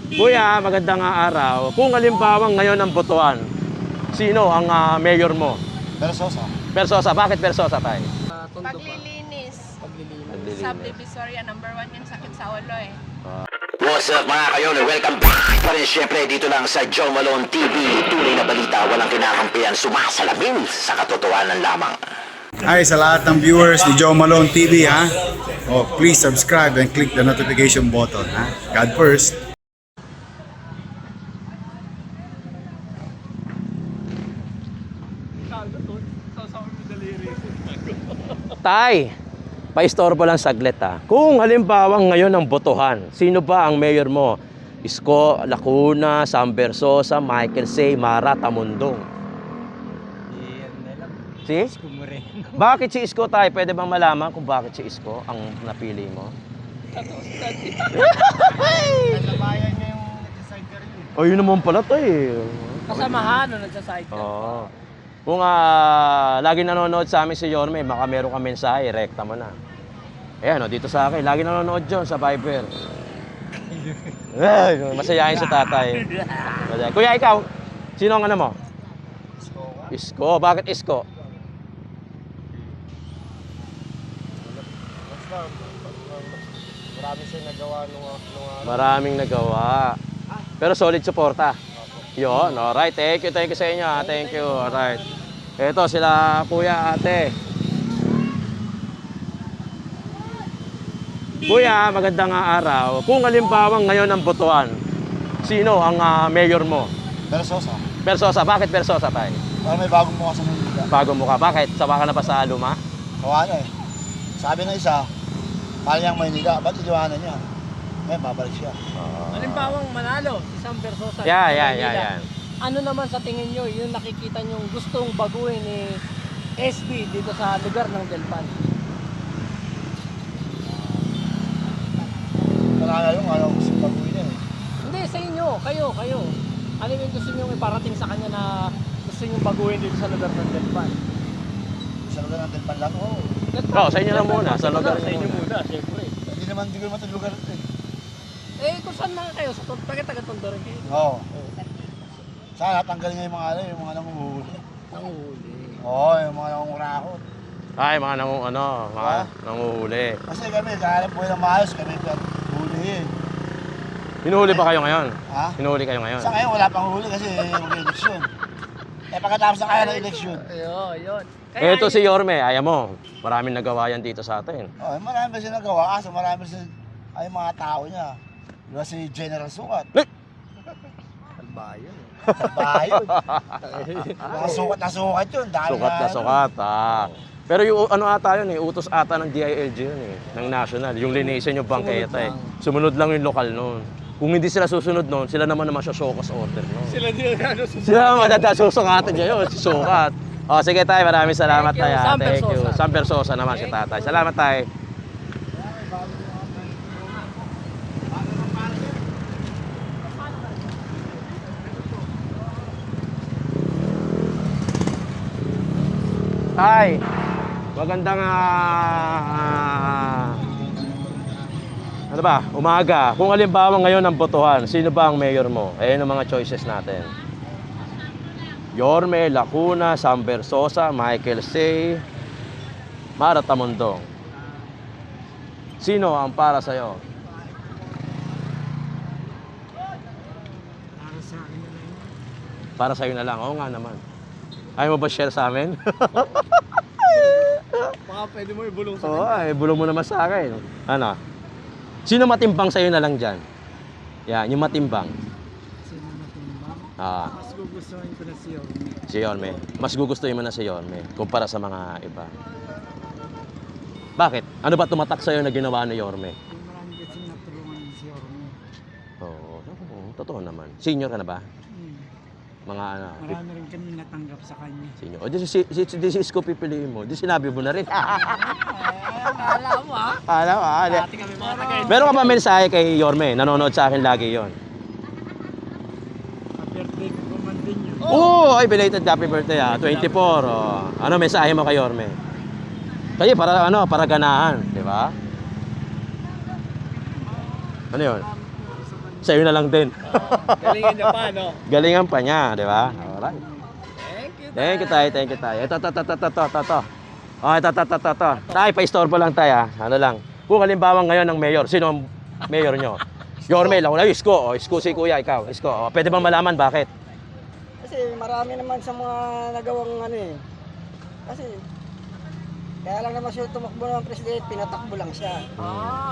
Kuya, magandang araw. Kung halimbawa ngayon ang botohan, sino ang mayor mo? Versosa. Versosa. Bakit Versosa tayo? Paglilinis. Paglilinis. Subdivisoria, number 1 yung sakit sa ulo eh. What's up mga kayon? Welcome back pa rin syempre dito lang sa Joe Malone TV. Tunay na balita, walang kinakampihan, sumasalamin sa katotohanan lamang. Hi sa lahat ng viewers ni Joe Malone TV ha. Oh, please subscribe and click the notification button ha. God first. Tay, paistorbo lang saglit ha. Kung halimbawa ngayon ang botohan, sino ba ang mayor mo? Isko, Lacuna, Sam Versosa, Michael Say, Mara, Tamundong. Si? Bakit si Isko tayo? Pwede bang malaman kung bakit si Isko ang napili mo? Kasabayan niya yung nag-decide rin. Oh, yun naman pala tayo. Kasamahan o nagsaside ka? Oo. Kung lagi nanonood sa amin si Yorme, baka meron ka mensahe, rekta mo na. Ayan, dito sa akin, lagi nanonood John sa Viber. Ay, masayahin si tatay. Kuya, ikaw, sino ang ano mo? Isko. Bakit Isko? Marami siya nagawa nung Maraming nagawa. Pero solid suporta. Yun, alright. Thank you sa inyo. Thank you, alright. Ito sila kuya, ate. Kuya, magandang araw. Kung halimbawa ngayon ang botohan, sino ang mayor mo? Versosa. Versosa. Bakit Versosa tayo? Parang may bagong mukha sa Manila. Bagong mukha. Bakit? Sawa ka na pa sa luma? Kawa na eh. Sabi ng isa, mahal niyang Maynila, ba't iliwanan niya? Ngayon, babalik siya. Halimbawang manalo, isang Versosa. Yan. Ano naman sa tingin nyo, yung nakikita nyo gustong baguhin ni SB dito sa lugar ng Delpan? Marami yung ano, gusto baguhin niya eh. Hindi, sa inyo, kayo. Ano yung gusto nyo iparating sa kanya na gusto nyo baguhin dito sa lugar ng Delpan? Sa lugar ng Telpan lang, oo. Sa inyo na muna. Sa lugar Sa inyo muna, siyempre. Hindi ko naman ito lugar ito eh. Kung saan mga kayo? Sa taga-tondo rin kayo? Oo. Sana tanggalin niya yung mga nanguhuli. Nanguhuli. Oo, yung mga nangungurakot. Ay, mga nanguhuli. Kasi kami, kahanap buhay ng maayos, kami hulihin. Hinuhuli ba kayo ngayon? Ha? Hinuhuli kayo ngayon? Sa ngayon, wala pang huli kasi mag-eleksyon. Pagkatapos na kaya ng eleksyon. Ayun. Ito si Yorme, ayaw mo. Maraming nagawa yan dito sa atin. Oh, marami ba siya nagawa? Kaso marami siya, ay mga tao niya. Diba si General Sukat? Albayo. Bayo. Mga sukat na sukat yun. Dahil Sukat na sukat, Pero yung ano ata yun utos ata ng DILG yun ng national. Yung linisin yung bangketa Sumunod lang yung lokal noon. Kung hindi sila susunod noon, sila naman siya show cause order noon. Sila din ang Sila naman susukatan niya yun, si Sukat. O sige tayo, maraming salamat Thank you, tayo. Sam Thank you. Versosa. Sam Versosa naman si tatay. Salamat tayo. Hi. Magandang ano ba? Umaga. Kung halimbawa ngayon ang botohan, sino ba ang mayor mo? Ayun ang mga choices natin. Yorme, Lacuna, Sam Versosa, Michael Say, Mara Tamundong. Sino ang para sa'yo? Para sa'yo na lang. Oo nga naman. Ayaw mo ba share sa amin? Baka pwede mo ibulong sa Oo, bulong mo naman sa akin. Ano? Sino matimbang sa'yo na lang dyan? Yan, yung matimbang. Sino matimbang? Mas gugustuhin ko na si Yorme. Si Yorme. Mas gugustuhin mo na si Yorme kumpara sa mga iba. Bakit? Ano ba tumatak sa'yo na ginawa ni Yorme? Marami kasi natulungan si Yorme. Oo, totoo naman. Senior ka na ba? Mga ano? Marami rin kami natanggap sa kanya. Senior. O, di si Isko pipiliin mo. Di sinabi mo na rin. Akala mo Alam mo, Dati kami mga taga meron ka ba mensahe kay Yorme? Nanonood sa akin lagi yon. birthday ko man din yun. Ay belated happy birthday 24. Ano mensahe mo kay Yorme? Kayo para ganahan, di ba? Ano yun? sa'yo na lang din. Galingan niya pa, no? Galingan pa niya, di ba? Alright. Thank you, Thank you tayo. Ito. Oh, ito. Tay, pa-istorbo lang tayo, Ano lang. Kung halimbawa ngayon ng mayor, sino ang mayor nyo? Yorme, ako na, Isko. O, Isko si Kuya, ikaw. Isko. O, pwede bang malaman bakit? Kasi marami naman sa mga nagawang ano eh. Kasi kaya lang naman siya tumakbo ng presidente, pinatakbo lang siya.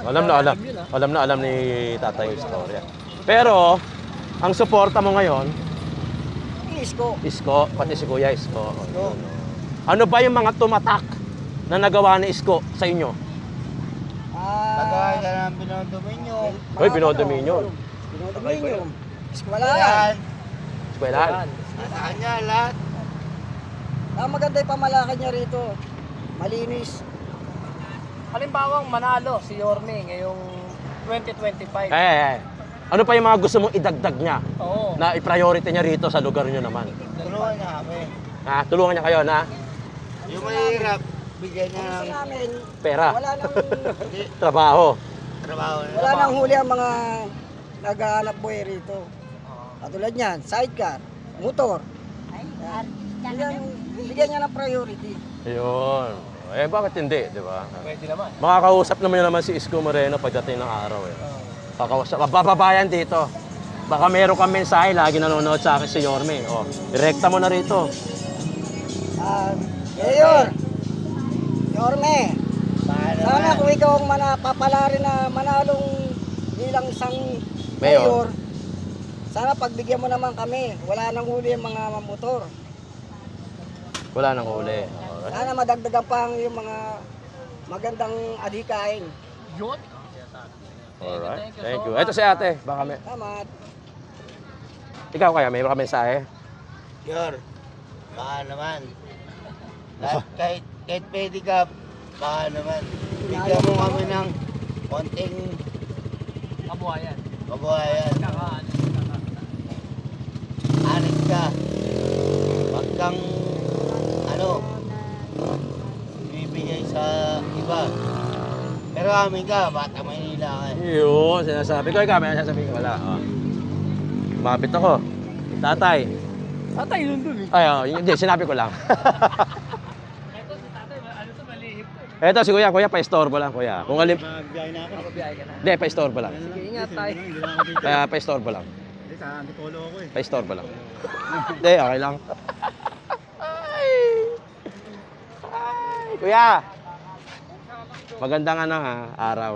Alam ni Tatay yung istorya. Pero, ang suporta mo ngayon, Isko. Isko, pati si Kuya Isko. Ano ba yung mga tumatak na nagawa ni Isko sa inyo? Nagawa siya ng Binodominyo. Hoy, Binodominyo. Binodominyo. Eskwelahan. Eskwelahan. Sa kanya lahat. Ang maganda yung pamalakad niya rito. Malinis. Halimbawang manalo si Yorme ngayong 2025. Ano pa yung mga gusto mong idagdag niya? Oo. Na i-priority niya rito sa lugar nyo naman? Tulungan niya kami. Tulungan niya kayo na Yung mahirap, bigyan niya ng namin. pera, Wala nang trabaho. trabaho. Wala nang huli ang mga naghahanap buhay rito. Katulad niyan, sidecar, motor. Bigyan niya ng priority. Ayun. Bakit hindi, di ba? Pwede naman. Makakausap naman yun naman si Isko Moreno pagdating ng araw. Kakausap. Bababayan dito. Baka meron kang mensahe, lagi nanonood sa akin si Yorme. Direkta mo na rito. Mayor, Yorme, sana kung ikaw ang papala rin na manalong bilang isang mayor, sana pagbigyan mo naman kami. Wala nang huli ang mga motor. Wala nang huli. Sana madagdagan pa yung mga magandang adhikain. Yun. Alright. Thank you. Ito si ate. Baka may... Salamat. Ikaw kaya, may mga mensahe? Yor, baka naman. Kahit pwede ka, baka naman. Bigyan mo kami ng konting Kabuhayan. kabuhayan. Kakaano. Arit ka. Huwag kang, bibigay sa iba. Pero amin ka, bata Maynila ka. Yun, sinasabi ko. Ikaw, may nasasabi ko. Wala. Mapit ako. Tatay. Tatay yun dun eh. Hindi, sinabi ko lang. Ito si tatay, ano to, malihip to. Eto si Kuya, pa-istorbo lang Kuya. Kung alim... Magbiyahe na ako. Mabiyahe ka na. Hindi, pa-istorbo lang. Sige, ingat tayo. Kaya pa-istorbo lang. Hindi, sa Antipolo ako eh. Pa-istorbo lang. Hindi, okay lang. Ay, Kuya. Magandang araw.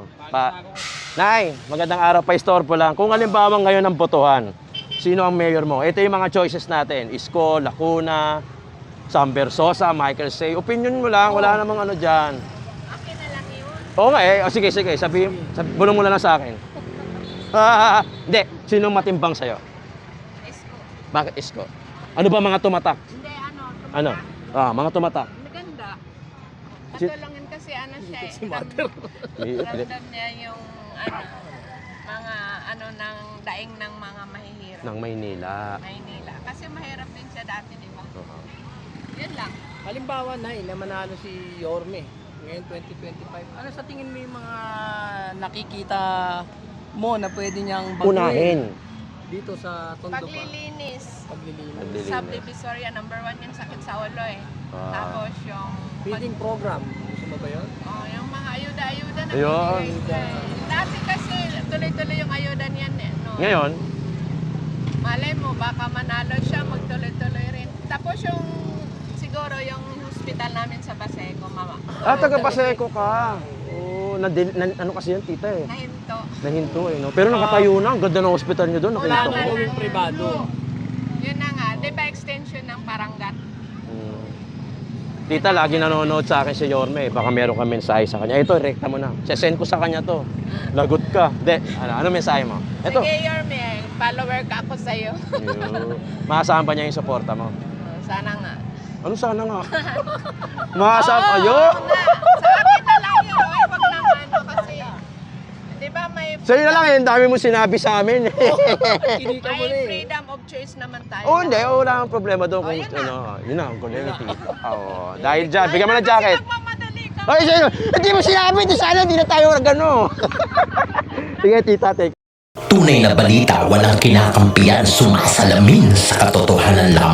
Nay, magandang araw, pa-istorbo lang. Kung halimbawa ngayon ang botohan, sino ang mayor mo? Ito yung mga choices natin. Isko, Lacuna, Sam Versosa, Michael Say. Opinion mo lang, wala namang ano dyan. Akin na lang yun. Oo nga sige, bulong mo na lang sa akin. Hindi, sinong matimbang sa'yo? Isko. Bakit Isko? Ano ba mga tumatak? Hindi, Ano? Mga tumatak. Maganda. Patulungin kasi ano siya eh. Ramdam niya yung mga ng daing ng mga mahihirap. Ng Maynila. Maynila. Kasi mahirap din siya dati, di ba? Yun lang. Halimbawa na manalo si Yorme ngayon 2025. Ano sa tingin mo yung mga nakikita mo na pwede niyang baguhin Unahin. dito sa Tondo ba? Paglilinis. Paglilinis. Subdivisoria, number 1 yun sakit sa ulo eh. Tapos yung... Feeding program. Gusto mo ba yun? yung mga ayuda-ayuda na Ayun. binigay ko eh. Dati kasi tuloy-tuloy yung ayuda niyan eh. No? Ngayon, Malay mo, baka manalo siya, magtuloy-tuloy rin. Tapos yung, siguro yung hospital namin sa Baseco, taga Paseco ka. Ano kasi yan, tita eh. nahinto. Nahinto eh, no? Pero nakatayo na, ang ganda ng hospital nyo doon. Wala Nakita na ko. Yung privado. Yun na nga, di ba extension ng Parangat? Tita, lagi nanonood sa akin si Yorme. Baka meron kang mensahe sa kanya. Ito, rekta mo na. Send ko sa kanya to. Lagot ka. Hindi, ano mensahe mo? Ito. Sige, Yorme, follower ka ako sa'yo. Maasahan pa niya yung suporta mo. Sana nga. Ano sana nga? Maasahan pa. Ayo! Oo nga. Sa akin na lang yun. Ay, wag naman. Kasi, di ba may... Sa'yo na lang eh. Ang dami mo sinabi sa amin. Kinika mo na May eh. freedom of choice naman tayo. Hindi. Wala kang problema doon. Kung, yun na. Yun na. Ang gulo yung tita. Dahil dyan. Bigyan mo ng jacket. Kasi nagmamadali ka. Ay, sa'yo. Hindi mo sinabi. Di sana. Hindi na tayo gano. Sige, tita. Take Tunay na balita, walang kinakampiyan, sumasalamin sa katotohanan lamang.